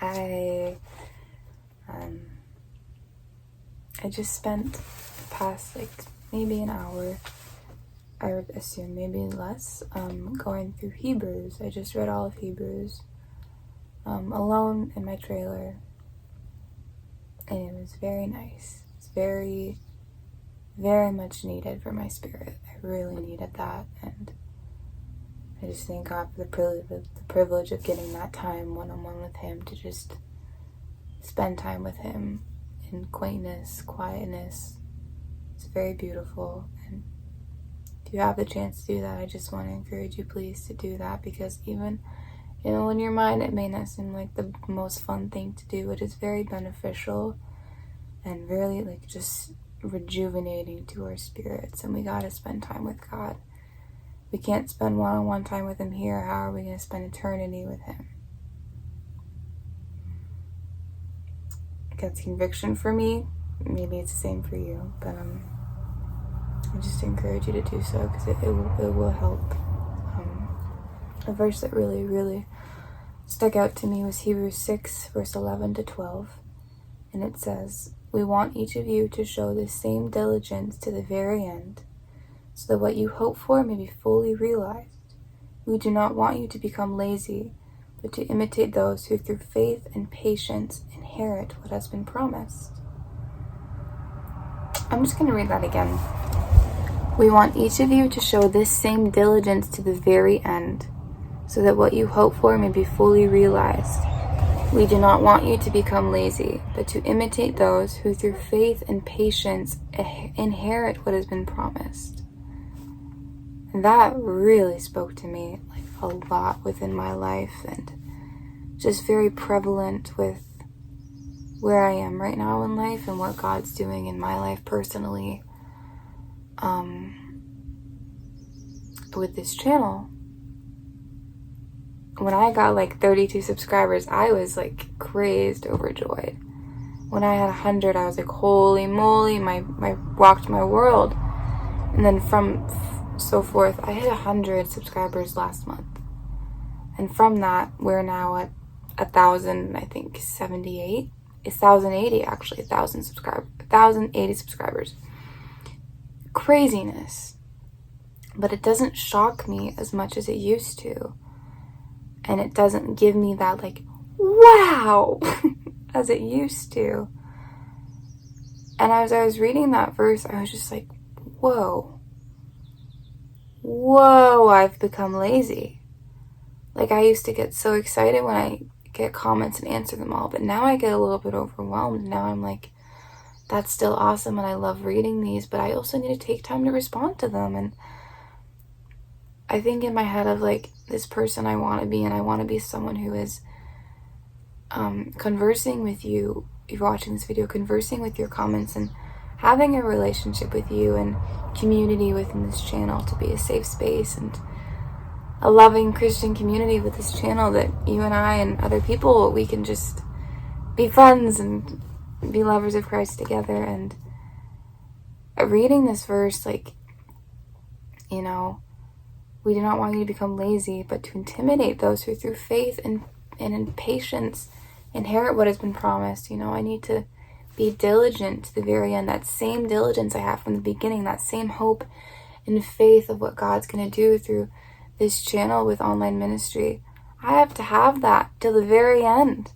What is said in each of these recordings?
I just spent the past maybe an hour, I would assume maybe less, going through Hebrews. I just read all of Hebrews alone in my trailer, and it was very nice. It's very, very much needed for my spirit. I really needed that, and I just thank God for the privilege of getting that time one-on-one with Him, to just spend time with Him in quaintness, quietness. It's very beautiful, and if you have the chance to do that, I just want to encourage you, please, to do that, because even, in your mind, it may not seem like the most fun thing to do. It is very beneficial and really, just rejuvenating to our spirits, and we gotta spend time with God. We can't spend one-on-one time with Him here. How are we going to spend eternity with Him? That's conviction for me. Maybe it's the same for you, but I just encourage you to do so, because it will help. A verse that really, really stuck out to me was Hebrews 6, verse 11 to 12. And it says, "We want each of you to show the same diligence to the very end, so that what you hope for may be fully realized. We do not want you to become lazy, but to imitate those who through faith and patience inherit what has been promised." I'm just going to read that again. "We want each of you to show this same diligence to the very end, so that what you hope for may be fully realized. We do not want you to become lazy, but to imitate those who through faith and patience inherit what has been promised." And that really spoke to me a lot within my life, and just very prevalent with where I am right now in life and what God's doing in my life personally with this channel. When I got 32 subscribers, I was crazed, overjoyed. When I had 100, I was like, holy moly, my rocked my world. And then from so forth, I hit 100 subscribers last month. And from that, we're now at 1,000, I think 78. It's 1,080 actually, 1,080 subscribers. Craziness. But it doesn't shock me as much as it used to. And it doesn't give me that wow, as it used to. And as I was reading that verse, I was just like, whoa, I've become lazy. I used to get so excited when I get comments and answer them all, but now I get a little bit overwhelmed. Now I'm like, that's still awesome, and I love reading these, but I also need to take time to respond to them. And I think in my head of this person I want to be, and I want to be someone who is conversing with you, if you're watching this video, conversing with your comments and having a relationship with you and community within this channel, to be a safe space and a loving Christian community with this channel, that you and I and other people, we can just be friends and be lovers of Christ together. And reading this verse, we do not want you to become lazy, but to intimidate those who through faith and in patience inherit what has been promised. I need to be diligent to the very end. That same diligence I have from the beginning, that same hope and faith of what God's going to do through this channel with online ministry. I have to have that till the very end,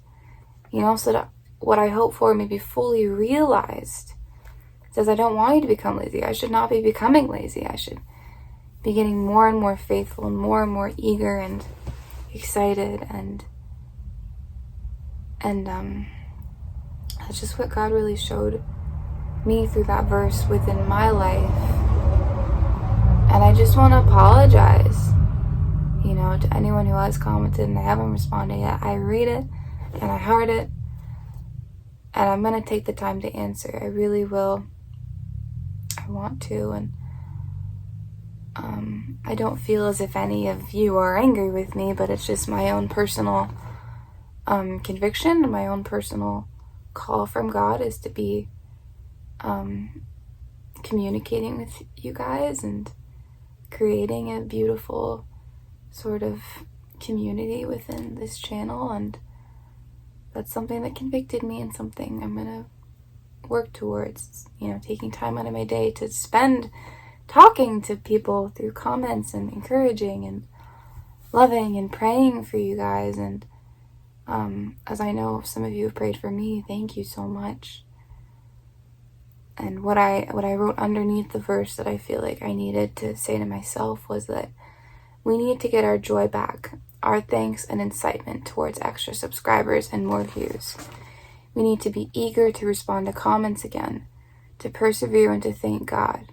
so that what I hope for may be fully realized. It says, I don't want you to become lazy. I should not be becoming lazy. I should be getting more and more faithful and more eager and excited, and that's just what God really showed me through that verse within my life. And I just want to apologize, to anyone who has commented and I haven't responded yet. I read it and I heard it, and I'm going to take the time to answer. I really will. I want to, and I don't feel as if any of you are angry with me, but it's just my own personal conviction, my own personal call from God is to be communicating with you guys and creating a beautiful sort of community within this channel. And that's something that convicted me and something I'm going to work towards, taking time out of my day to spend talking to people through comments and encouraging and loving and praying for you guys. And as I know some of you have prayed for me, thank you so much. And what I wrote underneath the verse that I feel like I needed to say to myself was that we need to get our joy back, our thanks and incitement towards extra subscribers and more views. We need to be eager to respond to comments again, to persevere and to thank God,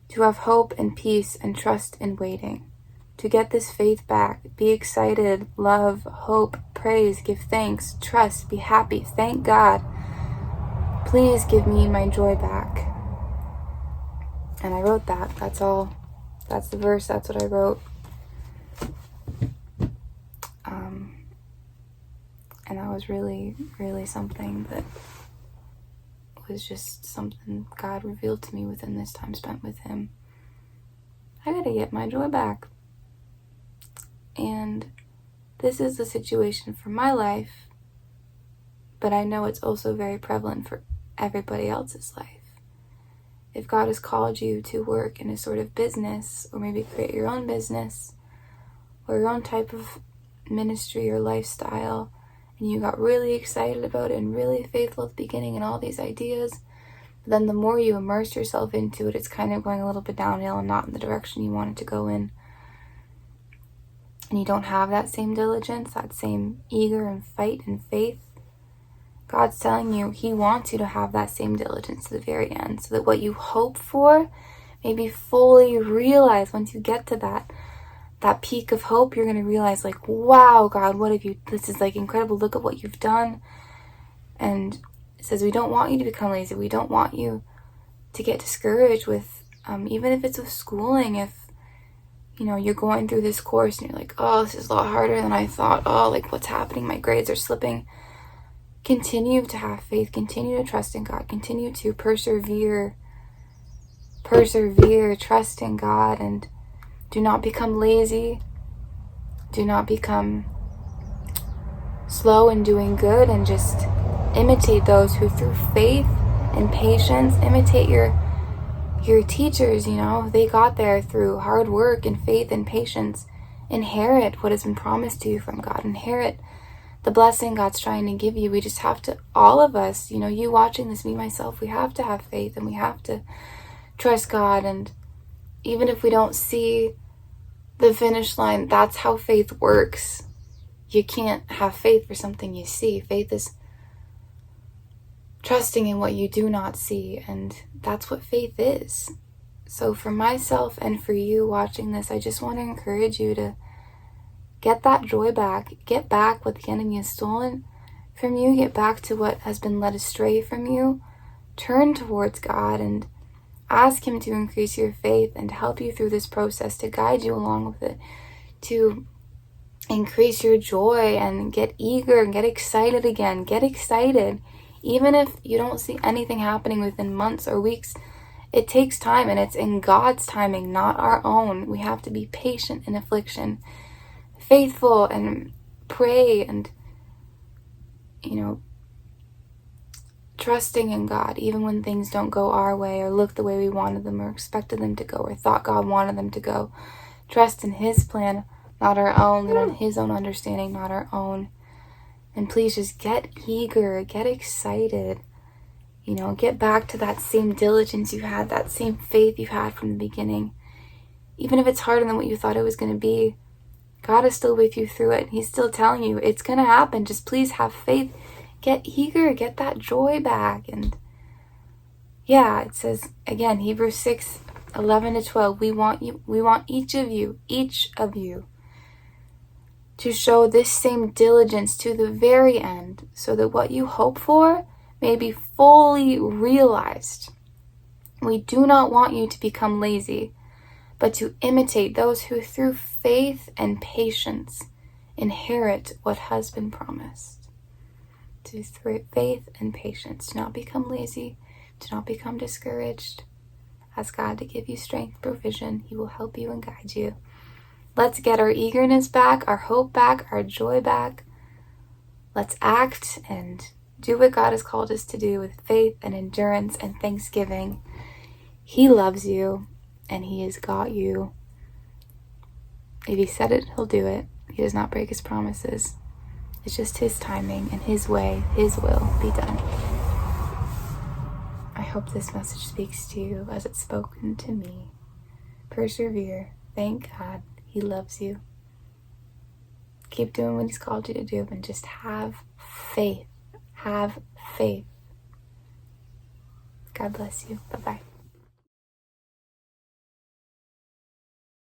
to have hope and peace and trust in waiting, to get this faith back, be excited, love, hope, praise, give thanks, trust, be happy, thank God. Please give me my joy back. And I wrote that. That's all. That's the verse. That's what I wrote. And that was really, really something that was just something God revealed to me within this time spent with Him. I gotta get my joy back. And this is the situation for my life, but I know it's also very prevalent for everybody else's life. If God has called you to work in a sort of business, or maybe create your own business, or your own type of ministry or lifestyle, and you got really excited about it and really faithful at the beginning and all these ideas, but then the more you immerse yourself into it, it's kind of going a little bit downhill and not in the direction you want it to go in. And you don't have that same diligence, that same eager and fight and faith. God's telling you He wants you to have that same diligence to the very end, so that what you hope for may be fully realized. Once you get to that peak of hope, you're going to realize, like, wow, God, what have you, this is like incredible. Look at what you've done. And it says we don't want you to become lazy. We don't want you to get discouraged with, even if it's with schooling, if, you're going through this course and you're like, oh, this is a lot harder than I thought. Oh, like, what's happening? My grades are slipping. Continue to have faith. Continue to trust in God. Continue to persevere, trust in God, and do not become lazy. Do not become slow in doing good, and just imitate those who through faith and patience, imitate your teachers, they got there through hard work and faith and patience. Inherit what has been promised to you from God. Inherit the blessing God's trying to give you. We just have to, all of us, you watching this, me, myself, we have to have faith and we have to trust God. And even if we don't see the finish line, that's how faith works. You can't have faith for something you see. Faith is trusting in what you do not see, and that's what faith is. So for myself and for you watching this, I just want to encourage you to get that joy back. Get back what the enemy has stolen from you. Get back to what has been led astray from you. Turn towards God and ask Him to increase your faith and to help you through this process, to guide you along with it, to increase your joy and get eager and get excited again. Get excited. Even if you don't see anything happening within months or weeks, it takes time, and it's in God's timing, not our own. We have to be patient in affliction, faithful, and pray, and trusting in God even when things don't go our way or look the way we wanted them or expected them to go or thought God wanted them to go. Trust in His plan, not our own, and in His own understanding, not our own. And please just get eager, get excited, get back to that same diligence you had, that same faith you had from the beginning. Even if it's harder than what you thought it was going to be, God is still with you through it. He's still telling you it's going to happen. Just please have faith. Get eager, get that joy back. And yeah, it says, again, Hebrews 6:11-12, we want each of you, to show this same diligence to the very end, so that what you hope for may be fully realized. We do not want you to become lazy, but to imitate those who through faith and patience inherit what has been promised. Through faith and patience. Do not become lazy. Do not become discouraged. Ask God to give you strength, provision. He will help you and guide you. Let's get our eagerness back, our hope back, our joy back. let's act and do what God has called us to do with faith and endurance and thanksgiving. He loves you and He has got you. If He said it, He'll do it. He does not break His promises. It's just His timing and His way, His will be done. I hope this message speaks to you as it's spoken to me. Persevere. Thank God. He loves you. Keep doing what He's called you to do and just have faith. Have faith. God bless you. Bye-bye.